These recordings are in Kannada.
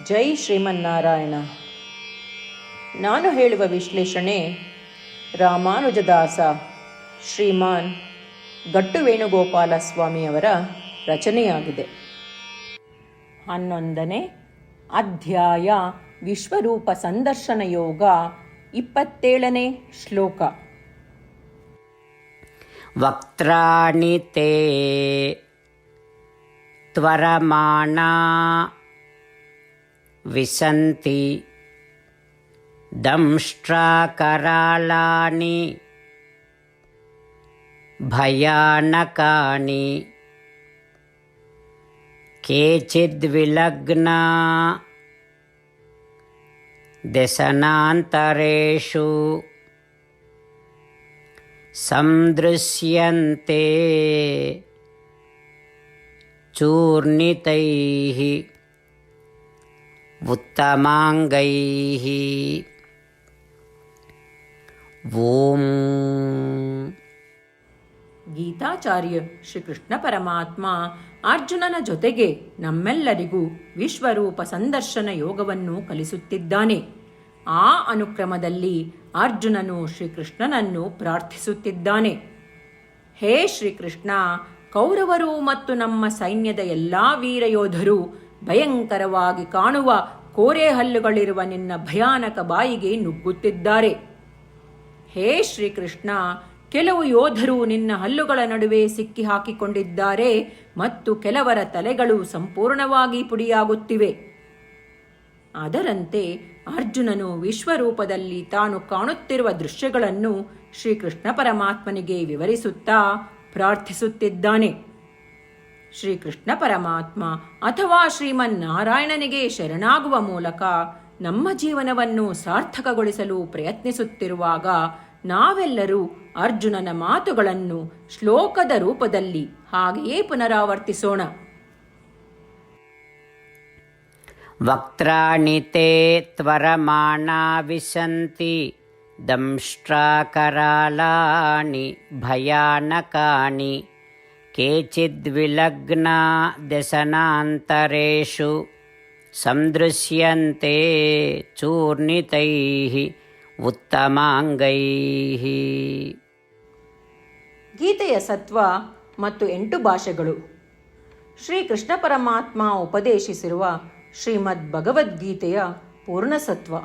ಜೈ ಶ್ರೀಮನ್ನಾರಾಯಣ. ನಾನು ಹೇಳುವ ವಿಶ್ಲೇಷಣೆ ರಾಮಾನುಜದಾಸ ಶ್ರೀಮಾನ್ ಗಟ್ಟು ವೇಣುಗೋಪಾಲ ಸ್ವಾಮಿಯವರ ರಚನೆಯಾಗಿದೆ. 11ನೇ ಅಧ್ಯಾಯ ವಿಶ್ವರೂಪ ಸಂದರ್ಶನ ಯೋಗ, 27ನೇ ಶ್ಲೋಕ. ವಕ್ತ್ರಾಣಿ ತೇ ತ್ವರಮಾಣಾ ವಿಸಂತಿ ದಂಷ್ಟ್ರಾಕರಾಳಾನಿ ಭಯಾನಕಾನಿ ಕೇಚಿದ್ವಿಲಗ್ನಾ ದಶನಾಂತರೇಷು ಸಂದೃಶ್ಯಂತೆ ಚೂರ್ಣಿತೈಃ ಉತ್ತಮಾಂಗೈಃ. ಓಂ. ಗೀತಾಚಾರ್ಯ ಶ್ರೀಕೃಷ್ಣ ಪರಮಾತ್ಮ ಅರ್ಜುನನ ಜೊತೆಗೆ ನಮ್ಮೆಲ್ಲರಿಗೂ ವಿಶ್ವರೂಪ ಸಂದರ್ಶನ ಯೋಗವನ್ನು ಕಲಿಸುತ್ತಿದ್ದಾನೆ. ಆ ಅನುಕ್ರಮದಲ್ಲಿ ಅರ್ಜುನನು ಶ್ರೀಕೃಷ್ಣನನ್ನು ಪ್ರಾರ್ಥಿಸುತ್ತಿದ್ದಾನೆ. ಹೇ ಶ್ರೀಕೃಷ್ಣ, ಕೌರವರು ಮತ್ತು ನಮ್ಮ ಸೈನ್ಯದ ಎಲ್ಲಾ ವೀರಯೋಧರು ಭಯಂಕರವಾಗಿ ಕಾಣುವ ಕೋರೆಹಲ್ಲುಗಳಿರುವ ನಿನ್ನ ಭಯಾನಕ ಬಾಯಿಗೆ ನುಗ್ಗುತ್ತಿದ್ದಾರೆ. ಹೇ ಶ್ರೀಕೃಷ್ಣ, ಕೆಲವು ಯೋಧರು ನಿನ್ನ ಹಲ್ಲುಗಳ ನಡುವೆ ಸಿಕ್ಕಿ ಹಾಕಿಕೊಂಡಿದ್ದಾರೆ ಮತ್ತು ಕೆಲವರ ತಲೆಗಳು ಸಂಪೂರ್ಣವಾಗಿ ಪುಡಿಯಾಗುತ್ತಿವೆ. ಅದರಂತೆ ಅರ್ಜುನನು ವಿಶ್ವರೂಪದಲ್ಲಿ ತಾನು ಕಾಣುತ್ತಿರುವ ದೃಶ್ಯಗಳನ್ನು ಶ್ರೀಕೃಷ್ಣ ಪರಮಾತ್ಮನಿಗೆ ವಿವರಿಸುತ್ತಾ ಪ್ರಾರ್ಥಿಸುತ್ತಿದ್ದಾನೆ. ಶ್ರೀಕೃಷ್ಣ ಪರಮಾತ್ಮ ಅಥವಾ ಶ್ರೀಮನ್ನಾರಾಯಣನಿಗೆ ಶರಣಾಗುವ ಮೂಲಕ ನಮ್ಮ ಜೀವನವನ್ನು ಸಾರ್ಥಕಗೊಳಿಸಲು ಪ್ರಯತ್ನಿಸುತ್ತಿರುವಾಗ ನಾವೆಲ್ಲರೂ ಅರ್ಜುನನ ಮಾತುಗಳನ್ನು ಶ್ಲೋಕದ ರೂಪದಲ್ಲಿ ಹಾಗೆಯೇ ಪುನರಾವರ್ತಿಸೋಣ. ವಕ್ತ್ರಾಣಿ ತೇ ತ್ವರಮಾಣಾ ವಿಶಂತಿ ದಂಷ್ಟ್ರಾಕರಾಳಾನಿ ಭಯಾನಕಾನಿ ಕೇಚಿದ್ವಿಲಗ್ನಾ ದಶನಾಂತರೇಷು ಸಂದೃಶ್ಯಂತೆ ಚೂರ್ಣಿತೈಃ ಉತ್ತಮಾಂಗೈಃ. ಗೀತೆಯ ಸತ್ವ ಮತ್ತು 8 ಭಾಷೆಗಳು. ಶ್ರೀಕೃಷ್ಣ ಪರಮಾತ್ಮ ಉಪದೇಶಿಸಿರುವ ಶ್ರೀಮದ್ ಭಗವದ್ಗೀತೆಯ ಪೂರ್ಣಸತ್ವ.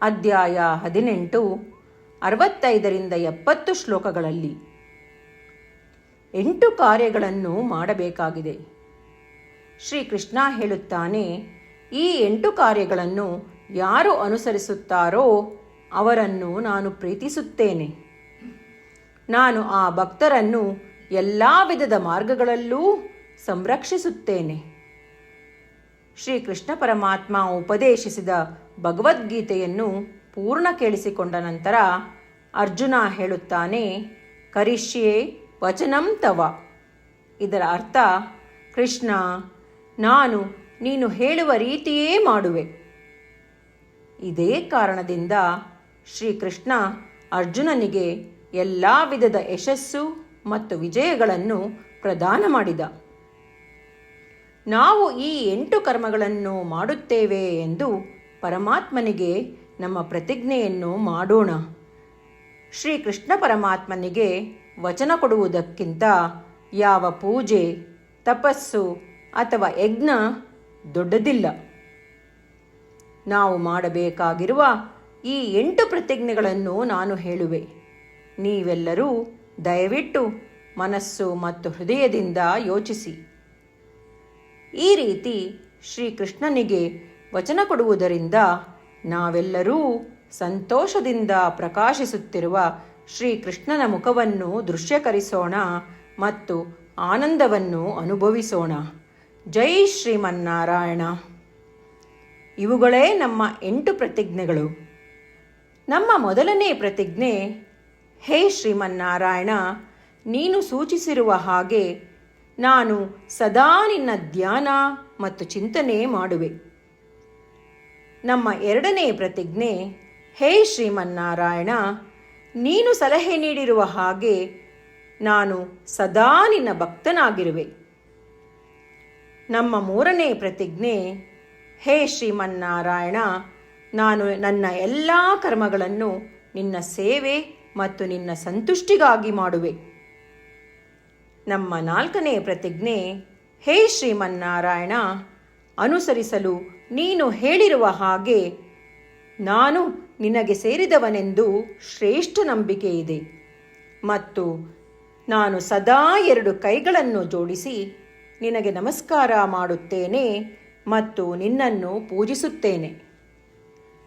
ಅಧ್ಯಾಯ 18, 65ರಿಂದ 70 ಶ್ಲೋಕಗಳಲ್ಲಿ 8 ಕಾರ್ಯಗಳನ್ನು ಮಾಡಬೇಕಾಗಿದೆ. ಶ್ರೀಕೃಷ್ಣ ಹೇಳುತ್ತಾನೆ, ಈ 8 ಕಾರ್ಯಗಳನ್ನು ಯಾರು ಅನುಸರಿಸುತ್ತಾರೋ ಅವರನ್ನು ನಾನು ಪ್ರೀತಿಸುತ್ತೇನೆ. ನಾನು ಆ ಭಕ್ತರನ್ನು ಎಲ್ಲ ವಿಧದ ಮಾರ್ಗಗಳಲ್ಲೂ ಸಂರಕ್ಷಿಸುತ್ತೇನೆ. ಶ್ರೀಕೃಷ್ಣ ಪರಮಾತ್ಮ ಉಪದೇಶಿಸಿದ ಭಗವದ್ಗೀತೆಯನ್ನು ಪೂರ್ಣ ಕೇಳಿಸಿಕೊಂಡ ನಂತರ ಅರ್ಜುನ ಹೇಳುತ್ತಾನೆ, ಕರಿಷ್ಯೆ ವಚನಂ ತವ. ಇದರ ಅರ್ಥ, ಕೃಷ್ಣ, ನಾನು ನೀನು ಹೇಳುವ ರೀತಿಯೇ ಮಾಡುವೆ. ಇದೇ ಕಾರಣದಿಂದ ಶ್ರೀಕೃಷ್ಣ ಅರ್ಜುನನಿಗೆ ಎಲ್ಲ ವಿಧದ ಯಶಸ್ಸು ಮತ್ತು ವಿಜಯಗಳನ್ನು ಪ್ರದಾನ ಮಾಡಿದ. ನಾವು ಈ 8 ಕರ್ಮಗಳನ್ನು ಮಾಡುತ್ತೇವೆ ಎಂದು ಪರಮಾತ್ಮನಿಗೆ ನಮ್ಮ ಪ್ರತಿಜ್ಞೆಯನ್ನು ಮಾಡೋಣ. ಶ್ರೀಕೃಷ್ಣ ಪರಮಾತ್ಮನಿಗೆ ವಚನ ಕೊಡುವುದಕ್ಕಿಂತ ಯಾವ ಪೂಜೆ, ತಪಸ್ಸು ಅಥವಾ ಯಜ್ಞ ದೊಡ್ಡದಿಲ್ಲ. ನಾವು ಮಾಡಬೇಕಾಗಿರುವ ಈ 8 ಪ್ರತಿಜ್ಞೆಗಳನ್ನು ನಾನು ಹೇಳುವೆ. ನೀವೆಲ್ಲರೂ ದಯವಿಟ್ಟು ಮನಸ್ಸು ಮತ್ತು ಹೃದಯದಿಂದ ಯೋಚಿಸಿ. ಈ ರೀತಿ ಶ್ರೀಕೃಷ್ಣನಿಗೆ ವಚನ ಕೊಡುವುದರಿಂದ ನಾವೆಲ್ಲರೂ ಸಂತೋಷದಿಂದ ಪ್ರಕಾಶಿಸುತ್ತಿರುವ ಶ್ರೀಕೃಷ್ಣನ ಮುಖವನ್ನು ದೃಶ್ಯಕರಿಸೋಣ ಮತ್ತು ಆನಂದವನ್ನು ಅನುಭವಿಸೋಣ. ಜೈ ಶ್ರೀಮನ್ನಾರಾಯಣ. ಇವುಗಳೇ ನಮ್ಮ 8 ಪ್ರತಿಜ್ಞೆಗಳು. ನಮ್ಮ ಮೊದಲನೇ ಪ್ರತಿಜ್ಞೆ, ಹೇ ಶ್ರೀಮನ್ನಾರಾಯಣ, ನೀನು ಸೂಚಿಸಿರುವ ಹಾಗೆ ನಾನು ಸದಾ ನಿನ್ನ ಧ್ಯಾನ ಮತ್ತು ಚಿಂತನೆ ಮಾಡುವೆ. ನಮ್ಮ ಎರಡನೇ ಪ್ರತಿಜ್ಞೆ, ಹೇ ಶ್ರೀಮನ್ನಾರಾಯಣ, ನೀನು ಸಲಹೆ ನೀಡಿರುವ ಹಾಗೆ ನಾನು ಸದಾ ನಿನ್ನ ಭಕ್ತನಾಗಿರುವೆ. ನಮ್ಮ ಮೂರನೇ ಪ್ರತಿಜ್ಞೆ, ಹೇ ಶ್ರೀಮನ್ನಾರಾಯಣ, ನಾನು ನನ್ನ ಎಲ್ಲ ಕರ್ಮಗಳನ್ನು ನಿನ್ನ ಸೇವೆ ಮತ್ತು ನಿನ್ನ ಸಂತುಷ್ಟಿಗಾಗಿ ಮಾಡುವೆ. ನಮ್ಮ 4ನೇ ಪ್ರತಿಜ್ಞೆ, ಹೇ ಶ್ರೀಮನ್ನಾರಾಯಣ, ಅನುಸರಿಸಲು ನೀನು ಹೇಳಿರುವ ಹಾಗೆ ನಾನು ನಿನಗೆ ಸೇರಿದವನೆಂದು ಶ್ರೇಷ್ಠ ನಂಬಿಕೆ ಇದೆ ಮತ್ತು ನಾನು ಸದಾ 2 ಕೈಗಳನ್ನು ಜೋಡಿಸಿ ನಿನಗೆ ನಮಸ್ಕಾರ ಮಾಡುತ್ತೇನೆ ಮತ್ತು ನಿನ್ನನ್ನು ಪೂಜಿಸುತ್ತೇನೆ.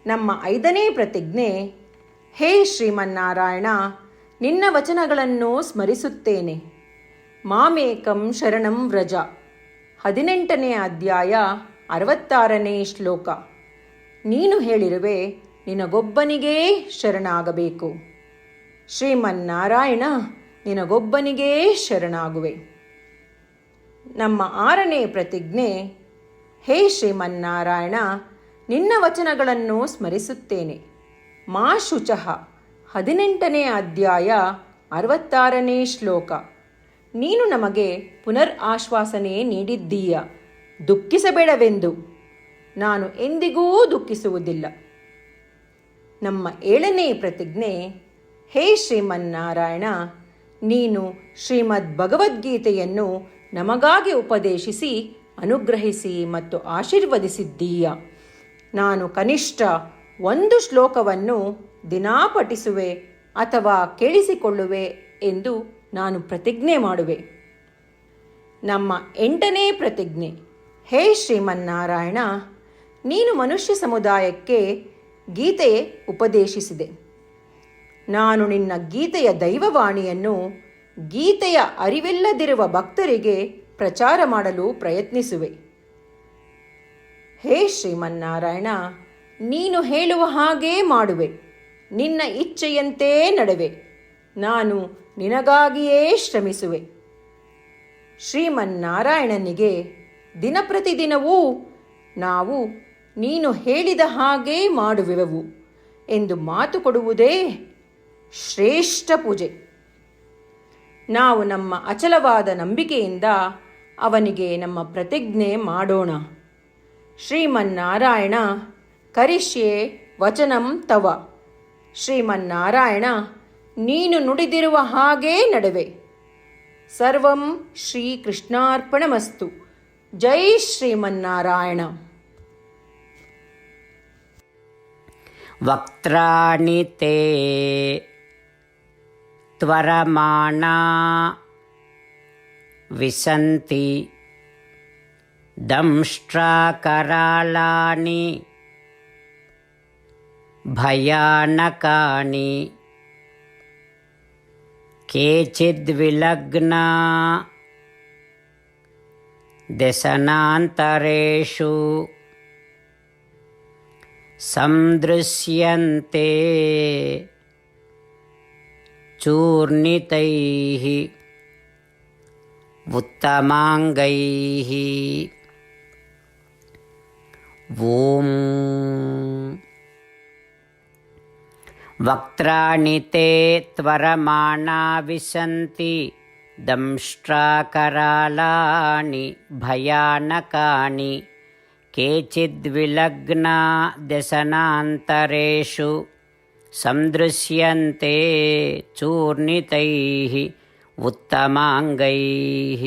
ನಮ್ಮ 5ನೇ ಪ್ರತಿಜ್ಞೆ, ಹೇ ಶ್ರೀಮನ್ನಾರಾಯಣ, ನಿನ್ನ ವಚನಗಳನ್ನು ಸ್ಮರಿಸುತ್ತೇನೆ. ಮಾಮೇಕಂ ಶರಣಂ ವ್ರಜ, 18ನೇ ಅಧ್ಯಾಯ 66ನೇ ಶ್ಲೋಕ. ನೀನು ಹೇಳಿರುವೆ, ನಿನಗೊಬ್ಬನಿಗೇ ಶರಣಾಗಬೇಕು. ಶ್ರೀಮನ್ನಾರಾಯಣ, ನಿನಗೊಬ್ಬನಿಗೇ ಶರಣಾಗುವೆ. ನಮ್ಮ 6ನೇ ಪ್ರತಿಜ್ಞೆ, ಹೇ ಶ್ರೀಮನ್ನಾರಾಯಣ, ನಿನ್ನ ವಚನಗಳನ್ನು ಸ್ಮರಿಸುತ್ತೇನೆ. ಮಾ ಶುಚಃ, 18ನೇ ಅಧ್ಯಾಯ 66ನೇ ಶ್ಲೋಕ. ನೀನು ನಮಗೆ ಪುನರ್ ಆಶ್ವಾಸನೆ ನೀಡಿದ್ದೀಯ, ದುಃಖಿಸಬೇಡವೆಂದು. ನಾನು ಎಂದಿಗೂ ದುಃಖಿಸುವುದಿಲ್ಲ. ನಮ್ಮ 7ನೇ ಪ್ರತಿಜ್ಞೆ, ಹೇ ಶ್ರೀಮನ್ನಾರಾಯಣ, ನೀನು ಶ್ರೀಮದ್ ಭಗವದ್ಗೀತೆಯನ್ನು ನಮಗಾಗಿ ಉಪದೇಶಿಸಿ ಅನುಗ್ರಹಿಸಿ ಮತ್ತು ಆಶೀರ್ವದಿಸಿದ್ದೀಯ. ನಾನು ಕನಿಷ್ಠ 1 ಶ್ಲೋಕವನ್ನು ದಿನಾ ಪಠಿಸುವೆ ಅಥವಾ ಕೇಳಿಸಿಕೊಳ್ಳುವೆ ಎಂದು ನಾನು ಪ್ರತಿಜ್ಞೆ ಮಾಡುವೆ. ನಮ್ಮ 8ನೇ ಪ್ರತಿಜ್ಞೆ, ಹೇ ಶ್ರೀಮನ್ನಾರಾಯಣ, ನೀನು ಮನುಷ್ಯ ಸಮುದಾಯಕ್ಕೆ ಗೀತೆ ಉಪದೇಶಿಸಿದೆ. ನಾನು ನಿನ್ನ ಗೀತೆಯ ದೈವವಾಣಿಯನ್ನು ಗೀತೆಯ ಅರಿವಿಲ್ಲದಿರುವ ಭಕ್ತರಿಗೆ ಪ್ರಚಾರ ಮಾಡಲು ಪ್ರಯತ್ನಿಸುವೆ. ಹೇ ಶ್ರೀಮನ್ನಾರಾಯಣ, ನೀನು ಹೇಳುವ ಹಾಗೇ ಮಾಡುವೆ. ನಿನ್ನ ಇಚ್ಛೆಯಂತೆ ನಡೆವೆ. ನಾನು ನಿನಗಾಗಿಯೇ ಶ್ರಮಿಸುವೆ. ಶ್ರೀಮನ್ನಾರಾಯಣನಿಗೆ ದಿನಪ್ರತಿದಿನವೂ ನಾವು ನೀನು ಹೇಳಿದ ಹಾಗೇ ಮಾಡುವೆವು ಎಂದು ಮಾತು ಕೊಡುವುದೇ ಶ್ರೇಷ್ಠ ಪೂಜೆ. ನಾವು ನಮ್ಮ ಅಚಲವಾದ ನಂಬಿಕೆಯಿಂದ ಅವನಿಗೆ ನಮ್ಮ ಪ್ರತಿಜ್ಞೆ ಮಾಡೋಣ. ಶ್ರೀಮನ್ನಾರಾಯಣ, ಕರಿಷ್ಯೆ ವಚನಂ ತವ. ಶ್ರೀಮನ್ನಾರಾಯಣ, ನೀನು ನುಡಿದಿರುವ ಹಾಗೇ ನಡೆವೆ. ಸರ್ವಂ ಶ್ರೀಕೃಷ್ಣಾರ್ಪಣಮಸ್ತು. ಜೈ ಶ್ರೀಮನ್ನಾರಾಯಣ. ವಕ್ತ್ರಾಣಿ ತೇ ತ್ವರಮಾಣಾ ವಿಸಂತಿ ದಂಷ್ಟ್ರಾಕರಾಳಾನಿ ಭಯಾನಕಾನಿ ಕೇಚಿದ್ವಿಲಗ್ನಾ ದಶನಾಂತರೇಷು ಸಂದೃಶ್ಯಂತೆ ಚೂರ್ಣಿತೈಃ ಉತ್ತಮಾಂಗೈಃ. ಓಂ. ವಕ್ತ್ರಾಣಿ ತೇ ತ್ವರಮಾಣಾ ವಿಶಂತಿ ದಂಷ್ಟ್ರಾಕರಾಳಾನಿ ಭಯಾನಕಾನಿ ಕೇಚಿದ್ವಿಲಗ್ನಾ ದಶನಾಂತರೇಷು ಸಂದೃಶ್ಯಂತೆ ಚೂರ್ಣಿತೈಃ ಉತ್ತಮಾಂಗೈಃ.